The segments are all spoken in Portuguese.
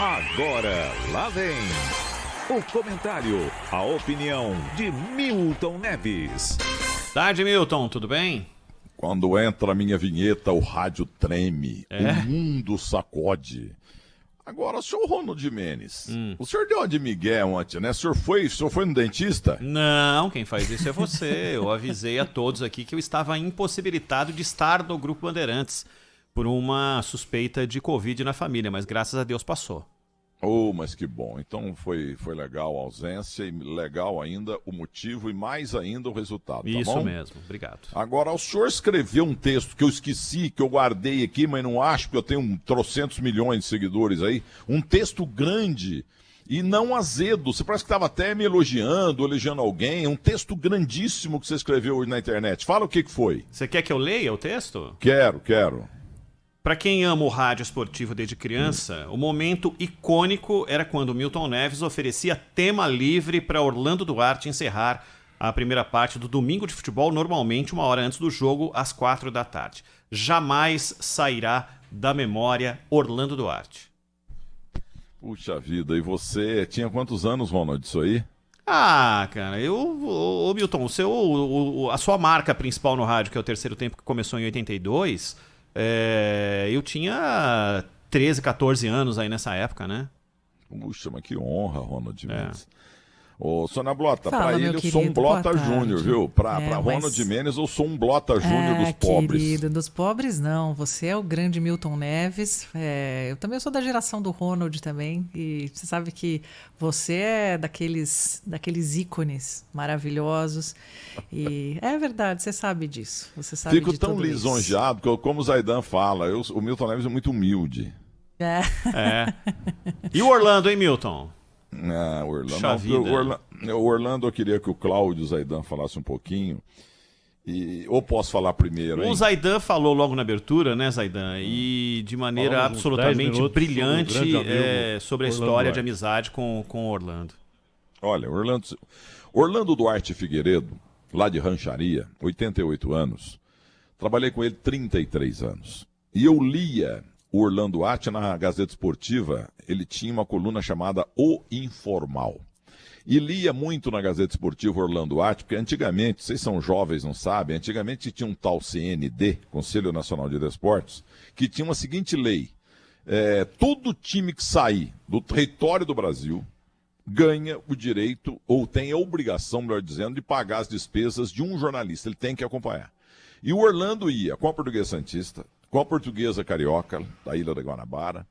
Agora, lá vem o comentário, a opinião de Milton Neves. Tarde, Milton, tudo bem? Quando entra a minha vinheta, o rádio treme, o mundo sacode. Agora, senhor Ronald Menes, o senhor deu uma de migué ontem, né? O senhor foi no dentista? Não, quem faz isso é você. Eu avisei a todos aqui que eu estava impossibilitado de estar no Grupo Bandeirantes por uma suspeita de Covid na família, mas graças a Deus passou. Oh, mas que bom. Então foi legal a ausência e legal ainda o motivo e mais ainda o resultado, tá Isso bom? mesmo, obrigado. Agora, o senhor escreveu um texto que eu esqueci, que eu guardei aqui, mas não acho, porque eu tenho trocentos milhões de seguidores aí. Um texto grande e não azedo. Você parece que estava até me elogiando alguém. Um texto grandíssimo que você escreveu hoje na internet. Fala o que foi. Você quer que eu leia o texto? Quero. Para quem ama o rádio esportivo desde criança, o momento icônico era quando o Milton Neves oferecia tema livre para Orlando Duarte encerrar a primeira parte do Domingo de Futebol, normalmente 1 hora antes do jogo, às 4 da tarde. Jamais sairá da memória Orlando Duarte. Puxa vida, e você tinha quantos anos, Ronald, disso aí? Ah, cara, ô Milton, a sua marca principal no rádio, que é o Terceiro Tempo, que começou em 82... eu tinha 13, 14 anos aí nessa época, né? Puxa, mas que honra, Ronald Menes. Ô, Sônia Blota, pra ele eu querido, sou um Blota Júnior, viu? Pra mas... Ronald Menes eu sou um Blota Júnior dos pobres. Querido, dos pobres não. Você é o grande Milton Neves. Eu também sou da geração do Ronald também. E você sabe que você é daqueles ícones maravilhosos. E é verdade, você sabe disso. Você sabe Fico de tão tudo lisonjeado, que como o Zaidan fala, o Milton Neves é muito humilde. E o Orlando, hein, Milton? Ah, o Orlando, eu queria que o Cláudio Zaidan falasse um pouquinho. Ou posso falar primeiro, hein? O Zaidan falou logo na abertura, né, Zaidan? E de maneira absolutamente brilhante sobre a história de amizade com o Orlando. Olha, Orlando Duarte Figueiredo, lá de Rancharia, 88 anos. Trabalhei com ele 33 anos. E eu lia o Orlando Duarte na Gazeta Esportiva. Ele tinha uma coluna chamada O Informal. E lia muito na Gazeta Esportiva Orlando Duarte, porque antigamente, vocês são jovens, não sabem, antigamente tinha um tal CND, Conselho Nacional de Desportos, que tinha uma seguinte lei. Todo time que sair do território do Brasil ganha o direito, ou tem a obrigação, melhor dizendo, de pagar as despesas de um jornalista. Ele tem que acompanhar. E o Orlando ia com a Portuguesa Santista, com a Portuguesa Carioca, da Ilha da Guanabara,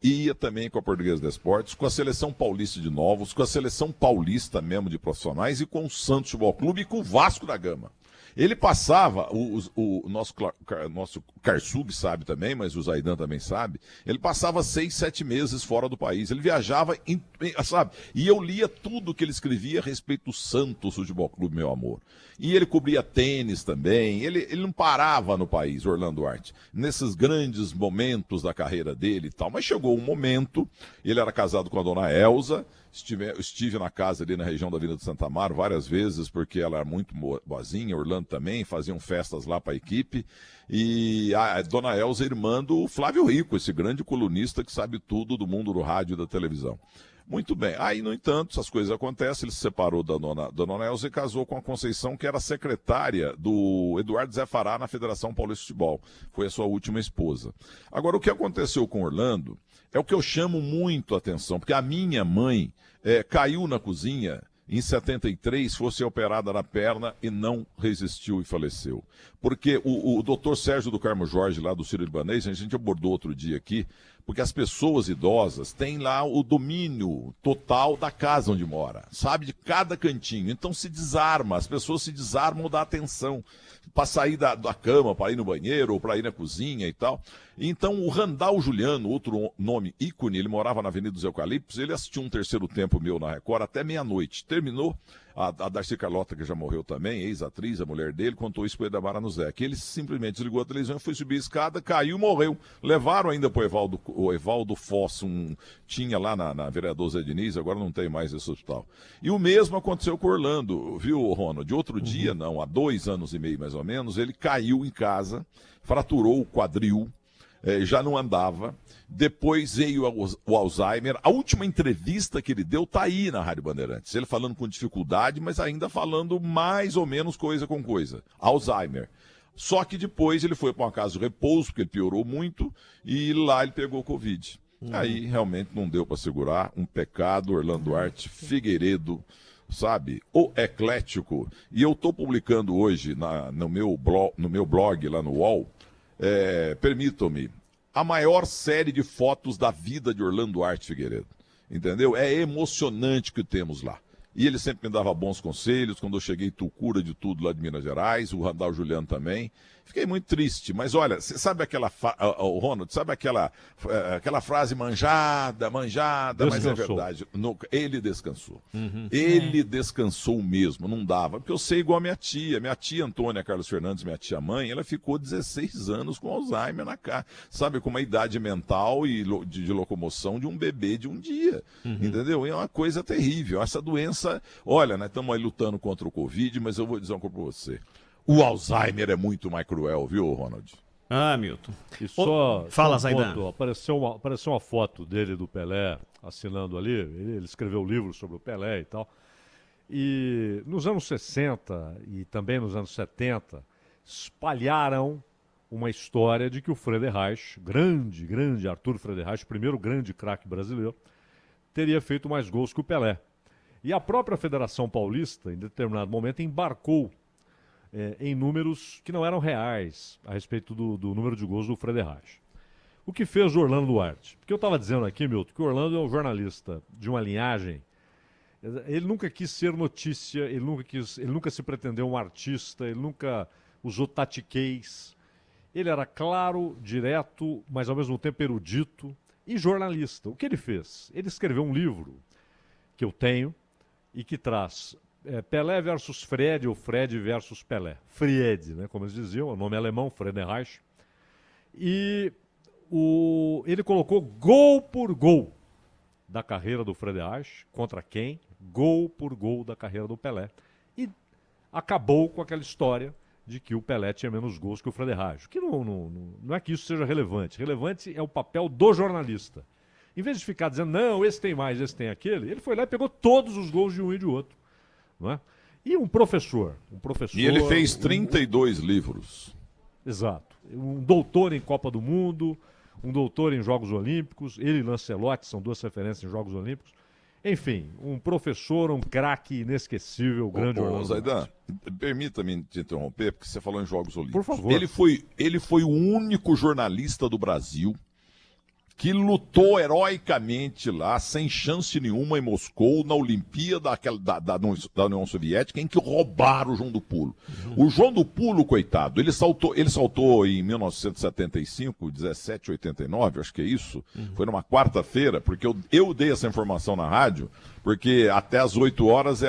ia também com a Portuguesa de Esportes, com a Seleção Paulista de Novos, com a Seleção Paulista mesmo de profissionais e com o Santos Futebol Clube e com o Vasco da Gama. Ele passava, o nosso Karsug sabe também, mas o Zaidan também sabe, ele passava 6, 7 meses fora do país. Ele viajava, sabe? E eu lia tudo que ele escrevia a respeito do Santos Futebol Clube, meu amor. E ele cobria tênis também, ele não parava no país, Orlando Duarte, nesses grandes momentos da carreira dele e tal. Mas chegou um momento, ele era casado com a dona Elza, estive na casa ali na região da Vila de Santa Amaro várias vezes, porque ela era muito boazinha, Orlando também, faziam festas lá para a equipe. E a dona Elza, irmã do Flávio Rico, esse grande colunista que sabe tudo do mundo do rádio e da televisão. Muito bem. Aí, no entanto, essas coisas acontecem, ele se separou da dona Elza e casou com a Conceição, que era secretária do Eduardo Zé Fará na Federação Paulista de Futebol. Foi a sua última esposa. Agora, o que aconteceu com Orlando é o que eu chamo muito a atenção, porque a minha mãe caiu na cozinha em 73, fosse operada na perna e não resistiu e faleceu. Porque o doutor Sérgio do Carmo Jorge, lá do Sírio-Libanês, a gente abordou outro dia aqui, porque as pessoas idosas têm lá o domínio total da casa onde mora, sabe, de cada cantinho. Então se desarma, as pessoas se desarmam da atenção, para sair da cama, para ir no banheiro ou para ir na cozinha e tal. Então o Randall Juliano, outro nome ícone, ele morava na Avenida dos Eucaliptos, ele assistiu um terceiro tempo meu na Record até meia-noite. Terminou, a Darcy Carlota, que já morreu também, ex-atriz, a mulher dele, contou isso para o Edamar Anuzek. Ele simplesmente desligou a televisão, foi subir a escada, caiu e morreu. Levaram ainda para o Evaldo Foss, tinha lá na Vereador Zé Diniz, agora não tem mais esse hospital. E o mesmo aconteceu com o Orlando, viu, Ronald? De outro dia, não, há 2 anos e meio mais ou menos, ele caiu em casa, fraturou o quadril, já não andava, Depois veio o Alzheimer. A última entrevista que ele deu tá aí na Rádio Bandeirantes. Ele falando com dificuldade, mas ainda falando mais ou menos coisa com coisa. Alzheimer. Só que depois ele foi para uma casa de repouso, porque ele piorou muito, e lá ele pegou Covid. Aí realmente não deu para segurar. Um pecado, Orlando Duarte Figueiredo, sabe? O eclético. E eu estou publicando hoje no meu blog lá no UOL, permitam-me, a maior série de fotos da vida de Orlando Duarte Figueiredo. Entendeu? É emocionante o que temos lá. E ele sempre me dava bons conselhos, quando eu cheguei tucura de tudo lá de Minas Gerais, o Randall Juliano também. Fiquei muito triste, mas olha, você sabe aquela, Ronald, sabe aquela frase manjada, descansou. Mas é verdade, ele descansou. Ele descansou mesmo, não dava, porque eu sei igual a minha tia Antônia Carlos Fernandes, minha tia mãe, ela ficou 16 anos com Alzheimer na cara, sabe, com uma idade mental e de locomoção de um bebê de um dia, entendeu? E é uma coisa terrível, essa doença, olha, nós estamos aí lutando contra o Covid, mas eu vou dizer uma coisa para você. O Alzheimer é muito mais cruel, viu, Ronald? Ah, Milton. E só fala, um Zaidan. ponto, apareceu uma foto dele do Pelé assinando ali. Ele escreveu um livro sobre o Pelé e tal. E nos anos 60 e também nos anos 70, espalharam uma história de que o Frederich, grande Arthur Frederich, primeiro grande craque brasileiro, teria feito mais gols que o Pelé. E a própria Federação Paulista, em determinado momento, embarcou em números que não eram reais a respeito do número de gols do Frederich. O que fez o Orlando Duarte? Porque eu estava dizendo aqui, Milton, que o Orlando é um jornalista de uma linhagem. Ele nunca quis ser notícia, ele nunca se pretendeu um artista, ele nunca usou tatiquês. Ele era claro, direto, mas ao mesmo tempo erudito e jornalista. O que ele fez? Ele escreveu um livro que eu tenho e que traz Pelé versus Fred ou Fred versus Pelé. Fried, né, como eles diziam, o nome alemão, Frederich. E ele colocou gol por gol da carreira do Frederich, contra quem? Gol por gol da carreira do Pelé. E acabou com aquela história de que o Pelé tinha menos gols que o Frederich. Que não é que isso seja relevante. Relevante é o papel do jornalista. Em vez de ficar dizendo, não, esse tem mais, esse tem aquele, ele foi lá e pegou todos os gols de um e de outro. Não é? E um professor. E ele fez 32 livros. Exato. Um doutor em Copa do Mundo, um doutor em Jogos Olímpicos, ele e Lancelotti são duas referências em Jogos Olímpicos. Enfim, um professor, um craque inesquecível, grande Orlando. Zaidan, permita-me te interromper, porque você falou em Jogos Olímpicos. Por favor. Ele foi o único jornalista do Brasil que lutou heroicamente lá, sem chance nenhuma, em Moscou, na Olimpíada da União Soviética, em que roubaram o João do Pulo. O João do Pulo, coitado, ele saltou em 1975, 1789, acho que é isso, foi numa quarta-feira, porque eu dei essa informação na rádio, porque até as 8 horas,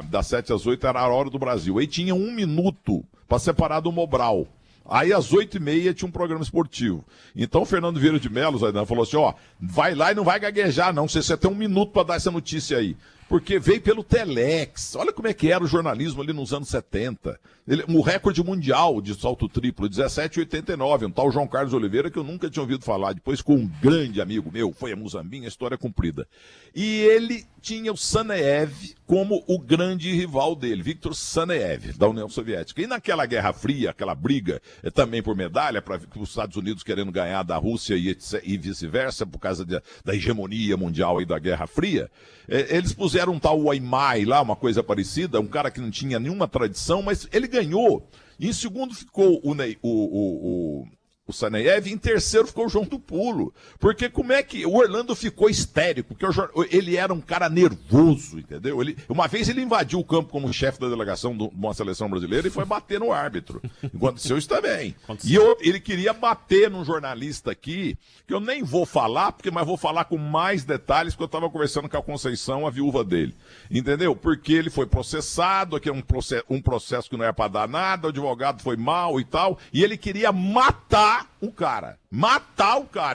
das 7 às 8 era a hora do Brasil. Aí tinha 1 minuto para separar do Mobral. Aí às 8h30 tinha um programa esportivo. Então o Fernando Vieira de Mello, Zaidan, falou assim, vai lá e não vai gaguejar não, você tem 1 minuto para dar essa notícia aí. Porque veio pelo Telex. Olha como é que era o jornalismo ali nos anos 70. O recorde mundial de salto triplo, 17,89. Um tal João Carlos Oliveira, que eu nunca tinha ouvido falar. Depois com um grande amigo meu, foi a Muzambinha, a história é comprida. E ele tinha o Saneev como o grande rival dele, Viktor Saneev, da União Soviética. E naquela Guerra Fria, aquela briga também por medalha, para os Estados Unidos querendo ganhar da Rússia e vice-versa, por causa da hegemonia mundial e da Guerra Fria, eles puseram um tal Waimai lá, uma coisa parecida, um cara que não tinha nenhuma tradição, mas ele ganhou. E em segundo ficou o Saneev, em terceiro ficou o João do Pulo. Porque como é que o Orlando ficou histérico? Porque ele era um cara nervoso, entendeu? Uma vez ele invadiu o campo como chefe da delegação de uma seleção brasileira e foi bater no árbitro. Aconteceu isso também. E ele queria bater num jornalista aqui, que eu nem vou falar, mas vou falar com mais detalhes, porque eu estava conversando com a Conceição, a viúva dele. Entendeu? Porque ele foi processado, aqui é um processo que não é para dar nada, o advogado foi mal e tal, e ele queria matar o cara,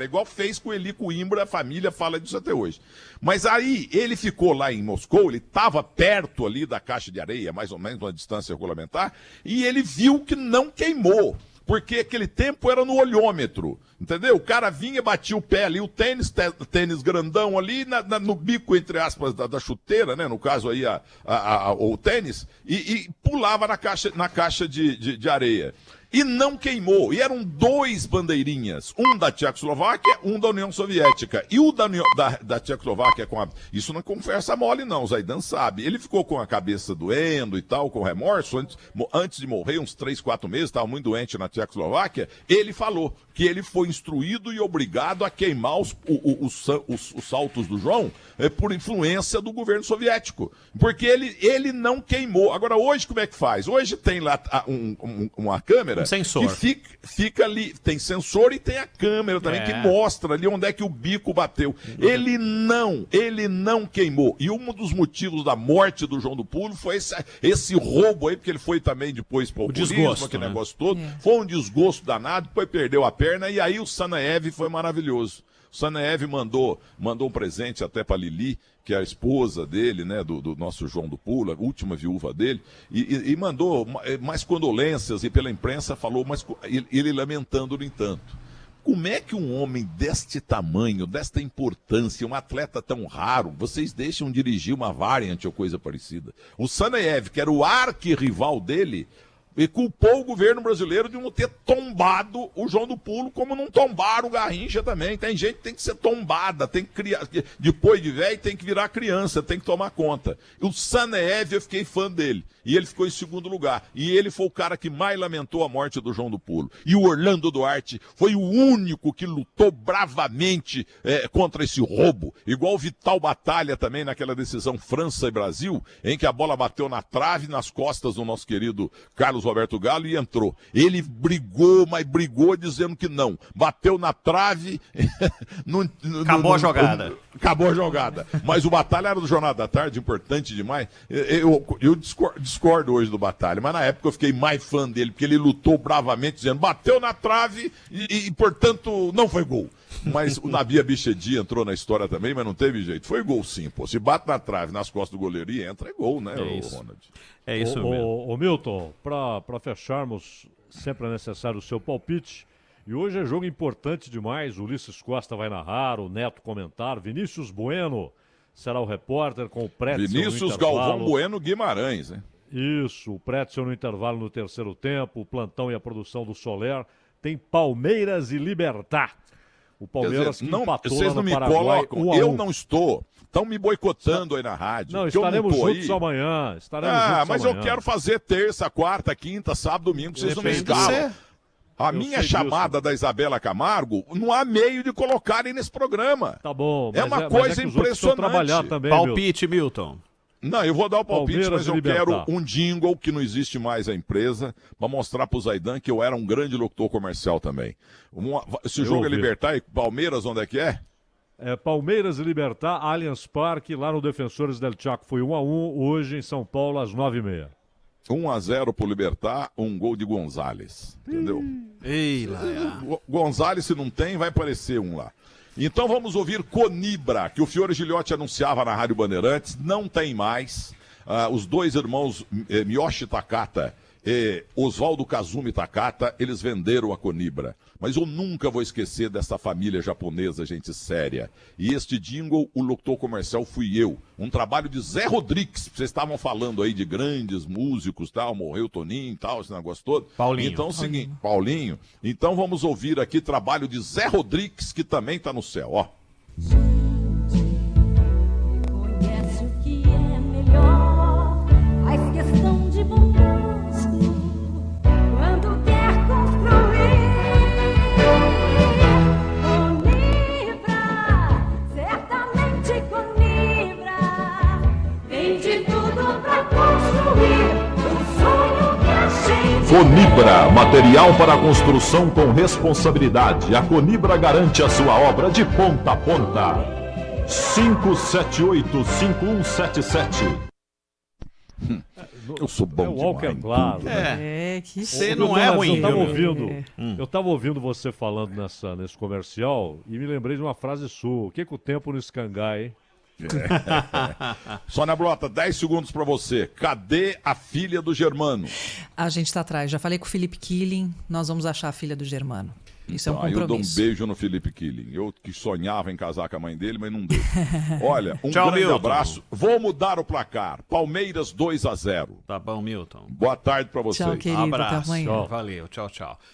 igual fez com o Eli Coimbra, a família fala disso até hoje. Mas aí ele ficou lá em Moscou, ele estava perto ali da caixa de areia, mais ou menos uma distância regulamentar, e ele viu que não queimou. porque aquele tempo era no olhômetro, entendeu? O cara vinha, batia o pé ali, o tênis grandão ali, no bico, entre aspas, da chuteira, né? No caso aí, o tênis, e pulava na caixa de areia. E não queimou. E eram 2 bandeirinhas. Um da Tchecoslováquia, um da União Soviética. E o da Tchecoslováquia Isso não é conversa mole, não. O Zaidan sabe. Ele ficou com a cabeça doendo e tal, com remorso. Antes de morrer, uns 3, 4 meses, estava muito doente na Tchecoslováquia. Ele falou que ele foi instruído e obrigado a queimar os saltos do João por influência do governo soviético. Porque ele não queimou. Agora, hoje, como é que faz? Hoje tem lá uma câmera sensor. que fica ali, tem sensor e tem a câmera também que mostra ali onde é que o bico bateu. Ele não queimou. E um dos motivos da morte do João do Pulo foi esse roubo aí, porque ele foi também depois para o desgosto, aquele né? negócio todo. Foi um desgosto danado, depois perdeu a perna e aí o Sanaev foi maravilhoso. O Sanaev mandou um presente até para Lili, que é a esposa dele, né, do nosso João do Pulo, a última viúva dele, e mandou mais condolências, e pela imprensa falou, mas ele lamentando no entanto. Como é que um homem deste tamanho, desta importância, um atleta tão raro, vocês deixam dirigir uma variante ou coisa parecida? O Sanaev, que era o arquirrival dele, e culpou o governo brasileiro de não ter tombado o João do Pulo, como não tombaram o Garrincha também. Tem gente que tem que ser tombada, tem que criar, depois de velho tem que virar criança, tem que tomar conta. O Sanaev, eu fiquei fã dele, e ele ficou em segundo lugar. E ele foi o cara que mais lamentou a morte do João do Pulo. E o Orlando Duarte foi o único que lutou bravamente contra esse roubo. Igual o Vital Batalha também naquela decisão França e Brasil, em que a bola bateu na trave, nas costas do nosso querido Carlos Roberto Galo e entrou. Ele brigou, mas brigou dizendo que não. Bateu na trave. Acabou a jogada. Acabou a jogada. Mas o Batalha era do Jornal da Tarde, importante demais. Eu discordo hoje do Batalha, mas na época eu fiquei mais fã dele, porque ele lutou bravamente, dizendo bateu na trave e portanto, não foi gol. Mas o Nabi Abichedi entrou na história também, mas não teve jeito. Foi gol sim, pô. Se bate na trave, nas costas do goleiro e entra, é gol, né, Ronald? É isso mesmo. Ô Milton, para fecharmos, sempre é necessário o seu palpite. E hoje é jogo importante demais. O Ulisses Costa vai narrar, o Neto comentar. Vinícius Bueno será o repórter com o Pretzel Vinícius Galvão Bueno Guimarães, né? Isso, o Pretzel no intervalo no terceiro tempo, o plantão e a produção do Soler. Tem Palmeiras e Libertad. O Palmeiras dizer, que empatou vocês lá no não me Paraguai, colocam, eu não estou. Estão me boicotando aí na rádio. Não, estaremos juntos amanhã. Mas eu quero fazer terça, quarta, quinta, sábado, domingo, vocês não me escalam. A minha chamada da Isabela Camargo, não há meio de colocarem nesse programa. Tá bom. É uma coisa impressionante. Trabalhar também, palpite, Milton. Não, eu vou dar o palpite, Palmeiras mas eu quero um jingle que não existe mais a empresa, para mostrar pro Zaidan que eu era um grande locutor comercial também. Esse jogo é Libertad e Palmeiras, onde é que é? É Palmeiras e Libertad, Allianz Parque, lá no Defensores del Chaco. Foi 1-1, hoje em São Paulo, às 9h30. 1-0 pro Libertad, um gol de Gonzalez. Entendeu? Ei, lá. Gonzalez, se não tem, vai aparecer um lá. Então vamos ouvir Conibra, que o Fiore Giliotti anunciava na Rádio Bandeirantes, não tem mais. Os dois irmãos Miyoshi Takata e Oswaldo Kazumi Takata, eles venderam a Conibra. Mas eu nunca vou esquecer dessa família japonesa, gente séria. E este jingle, o locutor comercial fui eu. Um trabalho de Zé Rodrigues. Vocês estavam falando aí de grandes músicos, tal, morreu Toninho e tal, esse negócio todo. Paulinho. Então é o seguinte, Paulinho. Então vamos ouvir aqui trabalho de Zé Rodrigues, que também está no céu, ó. Conhece o que é melhor, faz questão de bom gosto, quando quer construir. Conibra, certamente Conibra, tem de tudo pra construir o sonho que a gente Conibra, material para construção com responsabilidade. A Conibra garante a sua obra de ponta a ponta. 578-5177. Eu sou bom o Walker demais. Claro. Que Você não é ruim. Eu tava ouvindo você falando nesse comercial e me lembrei de uma frase sua. O que o tempo no Escangai, hein? Sônia Blota, 10 segundos para você. Cadê a filha do Germano? A gente está atrás. Já falei com o Felipe Killing, nós vamos achar a filha do Germano. Isso é um Aí eu dou um compromisso. beijo no Felipe Killing. Eu que sonhava em casar com a mãe dele, mas não deu. Olha, um Tchau, grande Milton. abraço. Vou mudar o placar. Palmeiras 2-0. Tá bom, Milton. Boa tarde para vocês. Tchau, querido. Até Abraço. amanhã. Valeu, tchau, tchau.